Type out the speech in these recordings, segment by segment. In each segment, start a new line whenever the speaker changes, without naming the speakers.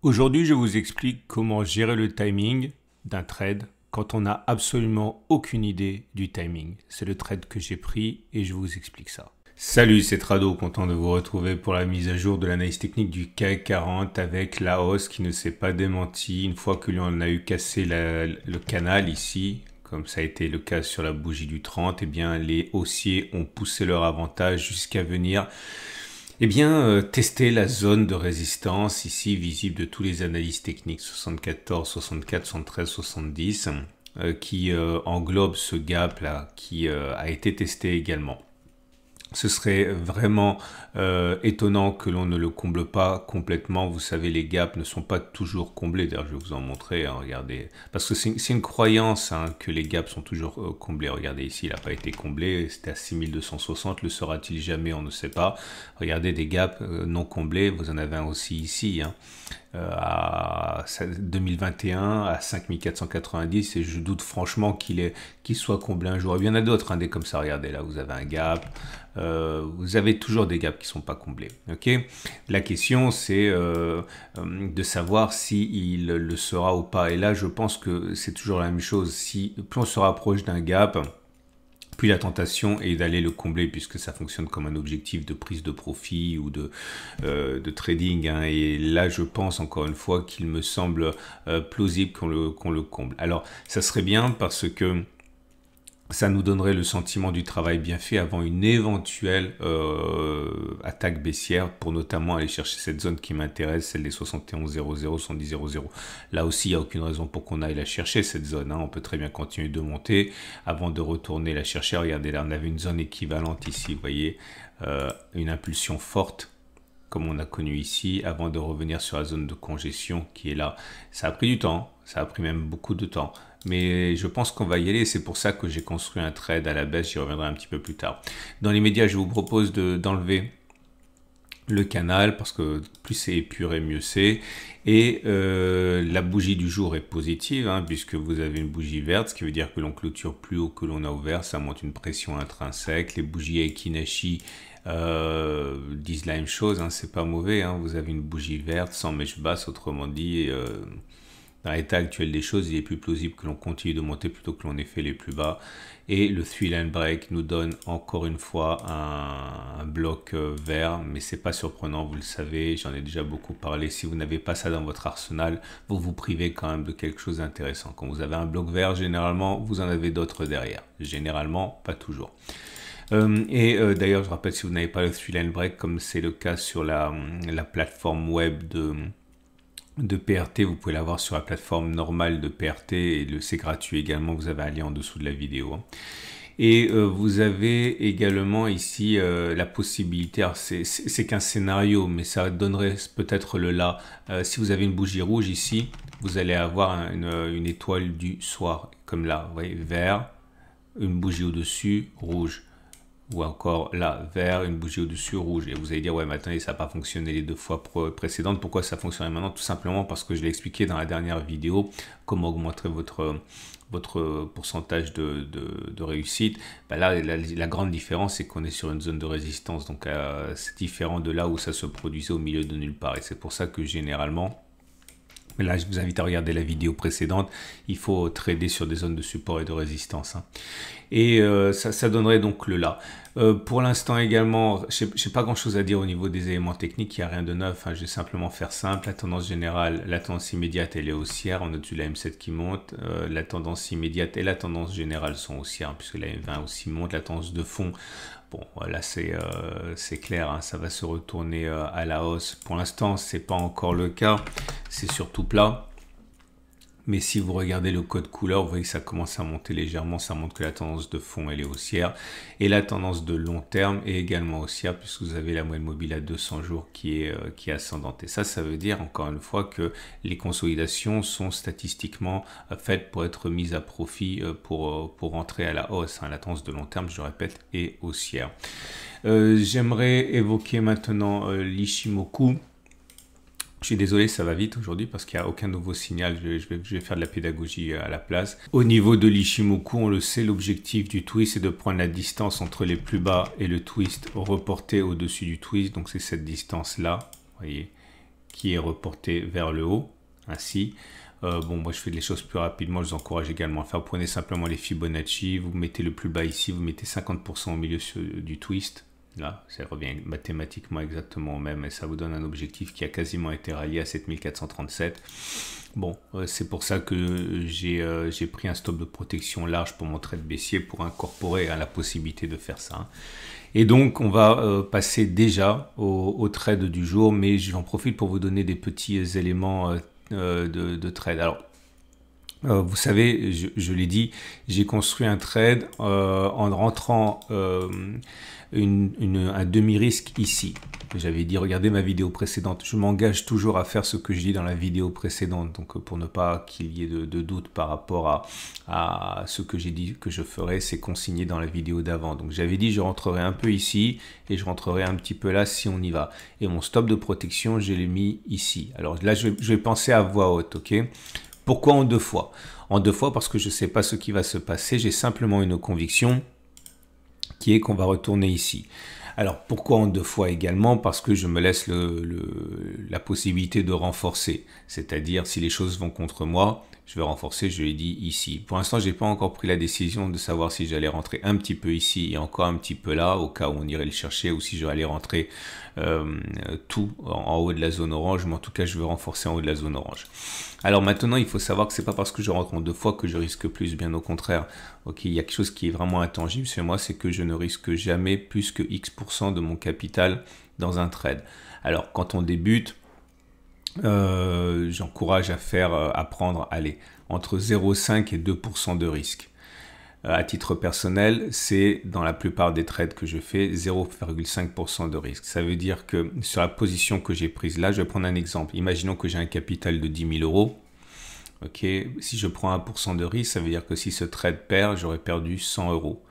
Aujourd'hui, je vous explique comment gérer le timing d'un trade quand on n'a absolument aucune idée du timing. C'est le trade que j'ai pris et je vous explique ça. Salut, c'est Trado, content de vous retrouver pour la mise à jour de l'analyse technique du CAC 40 avec la hausse qui ne s'est pas démentie une fois que l'on a eu cassé le canal ici. Comme ça a été le cas sur la bougie du 30, eh bien les haussiers ont poussé leur avantage jusqu'à venir tester la zone de résistance ici visible de tous les analyses techniques 74, 64, 73, 70 qui englobe ce gap là qui a été testé également. Ce serait vraiment étonnant que l'on ne le comble pas complètement. Vous savez, les gaps ne sont pas toujours comblés. D'ailleurs, je vais vous en montrer. Hein, regardez, parce que c'est une croyance que les gaps sont toujours comblés. Regardez ici, il n'a pas été comblé. C'était à 6260. Le sera-t-il jamais? On ne sait pas. Regardez des gaps non comblés. Vous en avez un aussi ici. À 2021 à 5490 et je doute franchement qu'il soit comblé un jour. Et bien, il y en a d'autres, des comme ça. Regardez, là, vous avez un gap. Vous avez toujours des gaps qui sont pas comblés. Ok. La question, c'est de savoir s'il le sera ou pas. Et là, je pense que c'est toujours la même chose. Si plus on se rapproche d'un gap, puis la tentation est d'aller le combler puisque ça fonctionne comme un objectif de prise de profit ou de trading. Et là, je pense encore une fois qu'il me semble plausible qu'on le comble. Alors, ça serait bien parce que ça nous donnerait le sentiment du travail bien fait avant une éventuelle attaque baissière pour notamment aller chercher cette zone qui m'intéresse, celle des 71,00, 110,00. Là aussi, il n'y a aucune raison pour qu'on aille la chercher, cette zone. On peut très bien continuer de monter avant de retourner la chercher. Regardez, là, on avait une zone équivalente ici, vous voyez, une impulsion forte comme on a connu ici, avant de revenir sur la zone de congestion qui est là. Ça a pris du temps, ça a pris même beaucoup de temps. Mais je pense qu'on va y aller. C'est pour ça que j'ai construit un trade à la baisse. J'y reviendrai un petit peu plus tard. Dans les médias, je vous propose d'enlever le canal parce que plus c'est épuré, mieux c'est. Et la bougie du jour est positive puisque vous avez une bougie verte, ce qui veut dire que l'on clôture plus haut que l'on a ouvert. Ça monte une pression intrinsèque. Les bougies Aekinashi disent la même chose. C'est pas mauvais. Vous avez une bougie verte sans mèche basse, autrement dit. Dans l'état actuel des choses, il est plus plausible que l'on continue de monter plutôt que l'on ait fait les plus bas. Et le 3-line break nous donne encore une fois un bloc vert, mais c'est pas surprenant, vous le savez, j'en ai déjà beaucoup parlé. Si vous n'avez pas ça dans votre arsenal, vous vous privez quand même de quelque chose d'intéressant. Quand vous avez un bloc vert, généralement, vous en avez d'autres derrière. Généralement, pas toujours. D'ailleurs, je rappelle, si vous n'avez pas le 3-line break, comme c'est le cas sur la plateforme web de PRT, vous pouvez l'avoir sur la plateforme normale de PRT et c'est gratuit également, vous avez un lien en dessous de la vidéo. Et vous avez également ici la possibilité, c'est qu'un scénario, mais ça donnerait peut-être le là. Si vous avez une bougie rouge ici, vous allez avoir une étoile du soir, comme là, vous voyez, vert, une bougie au-dessus, rouge. Ou encore là, vert, une bougie au-dessus, rouge. Et vous allez dire, ouais, mais attendez, ça n'a pas fonctionné les deux fois précédentes. Pourquoi ça fonctionne maintenant? Tout simplement parce que je l'ai expliqué dans la dernière vidéo, comment augmenter votre pourcentage de réussite. Là, la grande différence, c'est qu'on est sur une zone de résistance. Donc, c'est différent de là où ça se produisait au milieu de nulle part. Et c'est pour ça que généralement, là, je vous invite à regarder la vidéo précédente. Il faut trader sur des zones de support et de résistance. Et ça donnerait donc le là. Pour l'instant également, je n'ai pas grand chose à dire au niveau des éléments techniques. Il n'y a rien de neuf. Je vais simplement faire simple. La tendance générale, la tendance immédiate, elle est haussière. On a dessus la M7 qui monte. La tendance immédiate et la tendance générale sont haussières puisque la M20 aussi monte. La tendance de fond, bon, là c'est clair, ça va se retourner à la hausse. Pour l'instant, c'est pas encore le cas. C'est surtout plat. Mais si vous regardez le code couleur, vous voyez que ça commence à monter légèrement. Ça montre que la tendance de fond, elle est haussière. Et la tendance de long terme est également haussière puisque vous avez la moyenne mobile à 200 jours qui est ascendante. Et ça veut dire encore une fois que les consolidations sont statistiquement faites pour être mises à profit pour rentrer à la hausse. La tendance de long terme, je le répète, est haussière. J'aimerais évoquer maintenant l'Ichimoku. Je suis désolé, ça va vite aujourd'hui parce qu'il n'y a aucun nouveau signal. Je vais faire de la pédagogie à la place. Au niveau de l'Ichimoku, on le sait, l'objectif du twist est de prendre la distance entre les plus bas et le twist reporté au-dessus du twist. Donc c'est cette distance-là, vous voyez, qui est reporté vers le haut, ainsi. Bon, moi je fais les choses plus rapidement, je vous encourage également à faire. Vous prenez simplement les Fibonacci, vous mettez le plus bas ici, vous mettez 50% au milieu du twist. Là, ça revient mathématiquement exactement au même et ça vous donne un objectif qui a quasiment été rallié à 7437. Bon, c'est pour ça que j'ai pris un stop de protection large pour mon trade baissier pour incorporer la possibilité de faire ça. Et donc, on va passer déjà au trade du jour, mais j'en profite pour vous donner des petits éléments de trade. Alors, vous savez, je l'ai dit, j'ai construit un trade en rentrant un demi-risque ici. J'avais dit, regardez ma vidéo précédente. Je m'engage toujours à faire ce que je dis dans la vidéo précédente. Donc, pour ne pas qu'il y ait de doute par rapport à ce que j'ai dit que je ferais, c'est consigné dans la vidéo d'avant. Donc, j'avais dit, je rentrerai un peu ici et je rentrerai un petit peu là si on y va. Et mon stop de protection, je l'ai mis ici. Alors là, je vais penser à voix haute, ok? Pourquoi en deux fois? En deux fois parce que je ne sais pas ce qui va se passer. J'ai simplement une conviction qui est qu'on va retourner ici. Alors, pourquoi en deux fois également? Parce que je me laisse la possibilité de renforcer. C'est-à-dire, si les choses vont contre moi, je vais renforcer, je l'ai dit ici. Pour l'instant, je n'ai pas encore pris la décision de savoir si j'allais rentrer un petit peu ici et encore un petit peu là, au cas où on irait le chercher, ou si je vais aller rentrer tout en haut de la zone orange. Mais en tout cas, je veux renforcer en haut de la zone orange. Alors maintenant, il faut savoir que c'est pas parce que je rentre en deux fois que je risque plus, bien au contraire. Ok, il y a quelque chose qui est vraiment intangible chez moi, c'est que je ne risque jamais plus que X% de mon capital dans un trade. Alors quand on débute, j'encourage à prendre, allez, entre 0,5 et 2% de risque. À titre personnel, c'est dans la plupart des trades que je fais 0,5% de risque. Ça veut dire que sur la position que j'ai prise là, je vais prendre un exemple. Imaginons que j'ai un capital de 10 000 euros. Ok, si je prends 1% de risque, ça veut dire que si ce trade perd, j'aurais perdu 100 euros.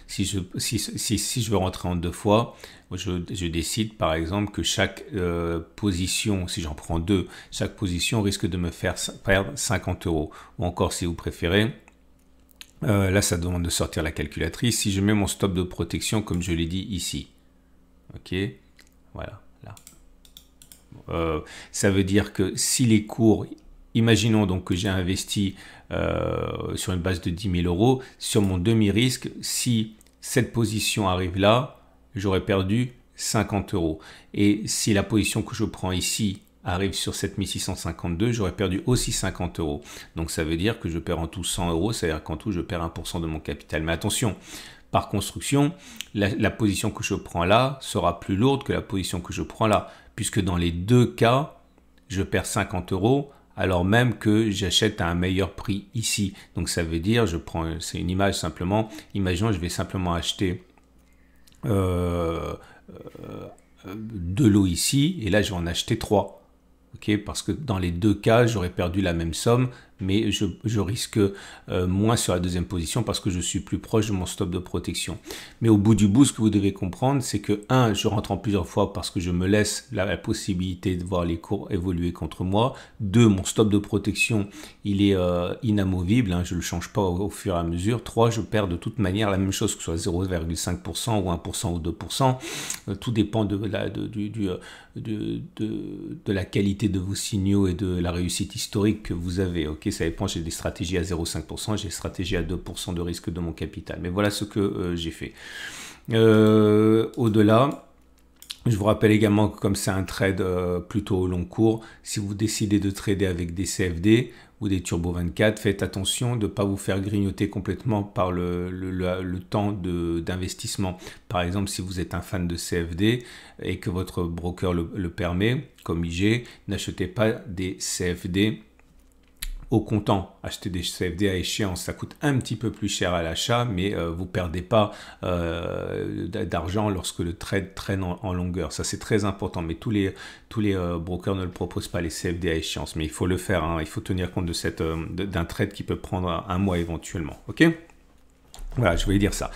Si je veux rentrer en deux fois, je décide par exemple que chaque position, si j'en prends deux, chaque position risque de me faire perdre 50 euros. Ou encore, si vous préférez, là, ça demande de sortir la calculatrice. Si je mets mon stop de protection, comme je l'ai dit ici, ok, voilà, là. Ça veut dire que si les cours, imaginons donc que j'ai investi sur une base de 10 000 euros, sur mon demi-risque, si cette position arrive là, j'aurais perdu 50 euros. Et si la position que je prends ici arrive sur 7652, j'aurais perdu aussi 50 euros. Donc ça veut dire que je perds en tout 100 euros, c'est-à-dire qu'en tout je perds 1% de mon capital. Mais attention, par construction, la position que je prends là sera plus lourde que la position que je prends là, puisque dans les deux cas, je perds 50 euros, alors même que j'achète à un meilleur prix ici. Donc ça veut dire, c'est une image simplement, imaginons je vais simplement acheter de l'eau ici, et là je vais en acheter 3. Okay, parce que dans les deux cas, j'aurais perdu la même somme, mais je risque moins sur la deuxième position parce que je suis plus proche de mon stop de protection. Mais au bout du bout, ce que vous devez comprendre, c'est que 1, je rentre en plusieurs fois parce que je me laisse la possibilité de voir les cours évoluer contre moi. 2, mon stop de protection, il est inamovible, hein, je ne le change pas au fur et à mesure. 3, je perds de toute manière la même chose, que ce soit 0,5% ou 1% ou 2%. Tout dépend de la qualité de vos signaux et de la réussite historique que vous avez. Ok, ça dépend, j'ai des stratégies à 0,5%, j'ai des stratégies à 2% de risque de mon capital. Mais voilà ce que j'ai fait. Au-delà, je vous rappelle également que comme c'est un trade plutôt au long cours, si vous décidez de trader avec des CFD ou des Turbo 24, faites attention de ne pas vous faire grignoter complètement par le temps d'investissement. Par exemple, si vous êtes un fan de CFD et que votre broker le permet, comme IG, n'achetez pas des CFD au comptant. Acheter des CFD à échéance, ça coûte un petit peu plus cher à l'achat, mais vous ne perdez pas d'argent lorsque le trade traîne en longueur. Ça, c'est très important, mais tous les brokers ne le proposent pas, les CFD à échéance. Mais il faut le faire, hein. Il faut tenir compte d'un trade qui peut prendre un mois éventuellement. Ok ? Voilà, je voulais dire ça.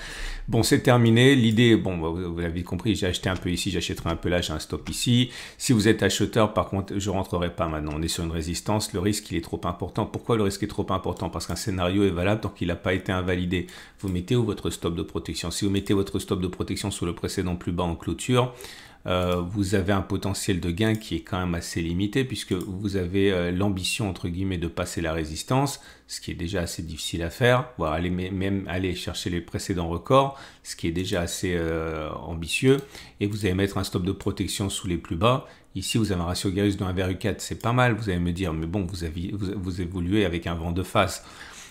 Bon, c'est terminé. L'idée, bon, vous l'avez compris, j'ai acheté un peu ici, j'achèterai un peu là, j'ai un stop ici. Si vous êtes acheteur, par contre, je ne rentrerai pas maintenant. On est sur une résistance. Le risque, il est trop important. Pourquoi le risque est trop important? Parce qu'un scénario est valable tant qu'il n'a pas été invalidé. Vous mettez où votre stop de protection? Si vous mettez votre stop de protection sur le précédent plus bas en clôture, vous avez un potentiel de gain qui est quand même assez limité puisque vous avez l'ambition entre guillemets de passer la résistance, ce qui est déjà assez difficile à faire, voire même aller chercher les précédents records, ce qui est déjà assez ambitieux, et vous allez mettre un stop de protection sous les plus bas. Ici, vous avez un ratio Gay-Lussac de 1,4, c'est pas mal, vous allez me dire, mais bon, vous évoluez avec un vent de face.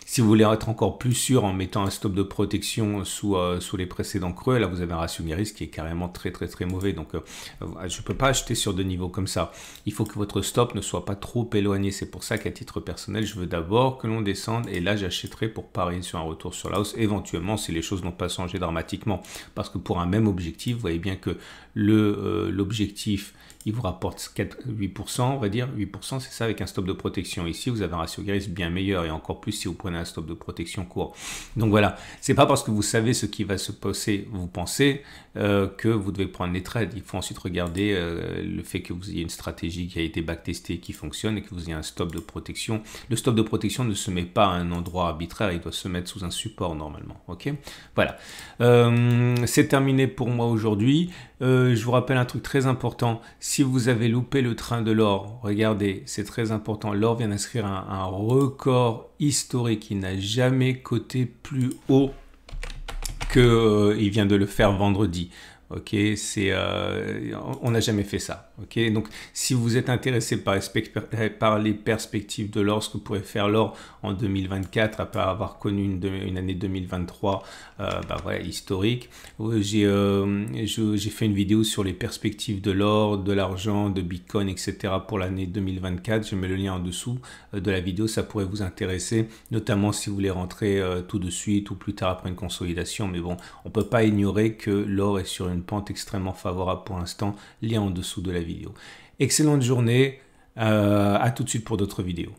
Si vous voulez être encore plus sûr en mettant un stop de protection sous les précédents creux, là vous avez un ratio Gay-Lussac qui est carrément très mauvais. Donc je ne peux pas acheter sur deux niveaux comme ça. Il faut que votre stop ne soit pas trop éloigné. C'est pour ça qu'à titre personnel, je veux d'abord que l'on descende et là j'achèterai pour parier sur un retour sur la hausse, éventuellement si les choses n'ont pas changé dramatiquement. Parce que pour un même objectif, vous voyez bien que l'objectif, il vous rapporte 8%, on va dire, 8%, c'est ça avec un stop de protection. Ici, vous avez un ratio Gay-Lussac bien meilleur et encore plus si vous prenez un stop de protection court. Donc voilà, c'est pas parce que vous savez ce qui va se passer, vous pensez que vous devez prendre les trades. Il faut ensuite regarder le fait que vous ayez une stratégie qui a été backtestée, qui fonctionne et que vous ayez un stop de protection. Le stop de protection ne se met pas à un endroit arbitraire, il doit se mettre sous un support normalement. Ok, voilà. C'est terminé pour moi aujourd'hui. Je vous rappelle un truc très important. Si vous avez loupé le train de l'or, regardez, c'est très important. L'or vient d'inscrire un record historique. Il n'a jamais coté plus haut qu'il vient de le faire vendredi. Ok, on n'a jamais fait ça. Ok, donc si vous êtes intéressé par les perspectives de l'or, ce que pourrait faire l'or en 2024 après avoir connu une année 2023 historique, j'ai fait une vidéo sur les perspectives de l'or, de l'argent, de Bitcoin, etc. pour l'année 2024. Je mets le lien en dessous de la vidéo, ça pourrait vous intéresser, notamment si vous voulez rentrer tout de suite ou plus tard après une consolidation. Mais bon, on peut pas ignorer que l'or est sur une pente extrêmement favorable pour l'instant, lien en dessous de la vidéo. Excellente journée, à tout de suite pour d'autres vidéos.